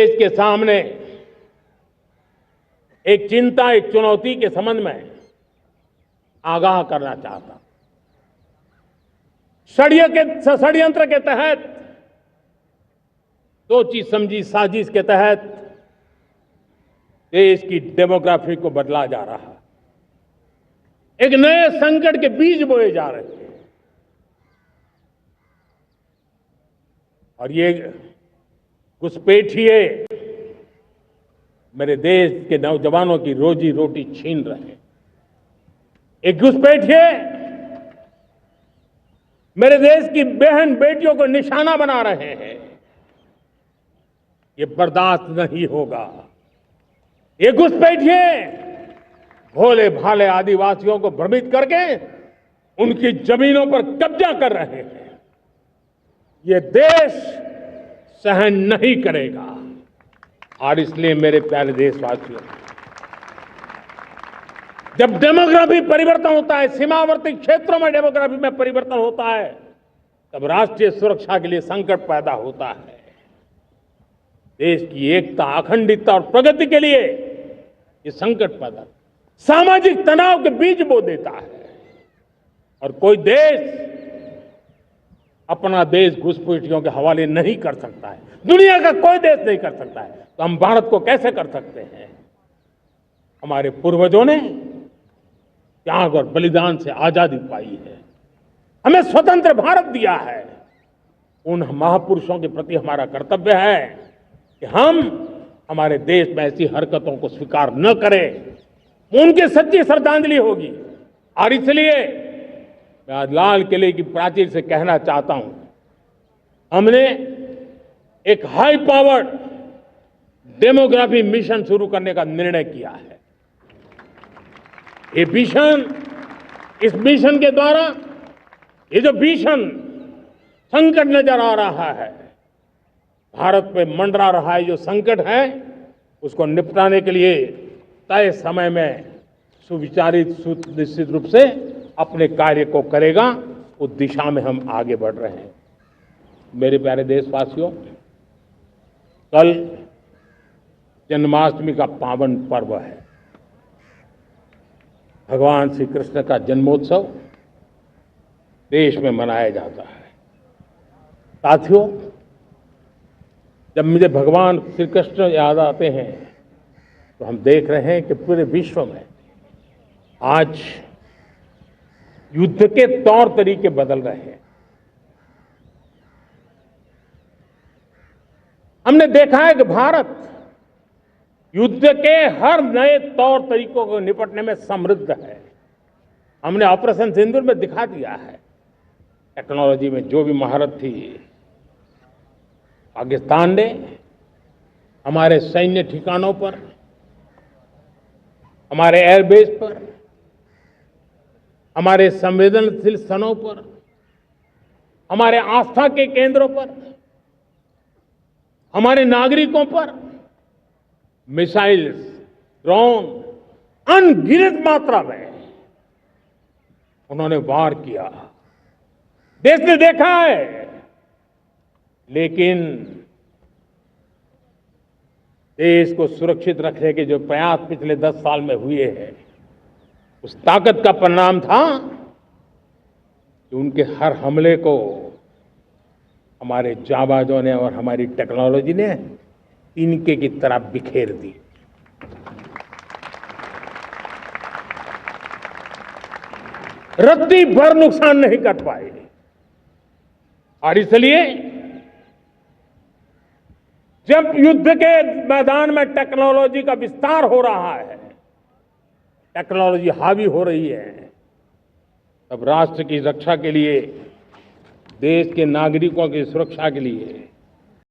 देश के सामने एक चिंता, एक चुनौती के संबंध में आगाह करना चाहता हूं। षड्यंत्र के तहत, सोची समझी साजिश के तहत देश की डेमोग्राफी को बदला जा रहा है। एक नए संकट के बीज बोए जा रहे हैं और ये घुसपैठिए मेरे देश के नौजवानों की रोजी रोटी छीन रहे हैं। एक घुसपैठिए मेरे देश की बहन बेटियों को निशाना बना रहे हैं। ये बर्दाश्त नहीं होगा। ये घुसपैठिए भोले भाले आदिवासियों को भ्रमित करके उनकी जमीनों पर कब्जा कर रहे हैं। ये देश सहन नहीं करेगा। और इसलिए मेरे प्यारे देशवासियों, जब डेमोग्राफी परिवर्तन होता है, सीमावर्ती क्षेत्रों में डेमोग्राफी में परिवर्तन होता है, तब राष्ट्रीय सुरक्षा के लिए संकट पैदा होता है। देश की एकता, अखंडता और प्रगति के लिए ये संकट पैदा, सामाजिक तनाव के बीज बो देता है। और कोई देश अपना देश घुसपैठियों के हवाले नहीं कर सकता है। दुनिया का कोई देश नहीं कर सकता है, तो हम भारत को कैसे कर सकते हैं? हमारे पूर्वजों ने त्याग और बलिदान से आजादी पाई है, हमें स्वतंत्र भारत दिया है। उन महापुरुषों के प्रति हमारा कर्तव्य है कि हम हमारे देश में ऐसी हरकतों को स्वीकार न करें। उनकी सच्ची श्रद्धांजलि होगी। और इसलिए मैं आज लाल किले की प्राचीर से कहना चाहता हूं, हमने एक हाई पावर्ड डेमोग्राफी मिशन शुरू करने का निर्णय किया है। ये मिशन, इस मिशन के द्वारा ये जो भीषण संकट नजर आ रहा है, भारत पे मंडरा रहा है जो संकट है, उसको निपटाने के लिए तय समय में सुविचारित, सुनिश्चित रूप से अपने कार्य को करेगा। उस दिशा में हम आगे बढ़ रहे हैं। मेरे प्यारे देशवासियों, कल जन्माष्टमी का पावन पर्व है। भगवान श्री कृष्ण का जन्मोत्सव देश में मनाया जाता है। साथियों, जब मुझे भगवान श्री कृष्ण याद आते हैं तो हम देख रहे हैं कि पूरे विश्व में आज युद्ध के तौर तरीके बदल रहे हैं। हमने देखा है कि भारत युद्ध के हर नए तौर तरीकों को निपटने में समृद्ध है। हमने ऑपरेशन सिंदूर में दिखा दिया है। टेक्नोलॉजी में जो भी महारत थी, पाकिस्तान ने हमारे सैन्य ठिकानों पर, हमारे एयरबेस पर, हमारे संवेदनशील स्थानों पर, हमारे आस्था के केंद्रों पर, हमारे नागरिकों पर मिसाइल्स, ड्रोन अनगिनत मात्रा में उन्होंने वार किया। देश ने देखा है। लेकिन देश को सुरक्षित रखने के जो प्रयास पिछले 10 साल में हुए हैं, उस ताकत का परिणाम था कि उनके हर हमले को हमारे जाबाजों ने और हमारी टेक्नोलॉजी ने तिनके की तरह बिखेर दी। रत्ती भर नुकसान नहीं कर पाए। और इसलिए जब युद्ध के मैदान में टेक्नोलॉजी का विस्तार हो रहा है, टेक्नोलॉजी हावी हो रही है, तब राष्ट्र की रक्षा के लिए, देश के नागरिकों की सुरक्षा के लिए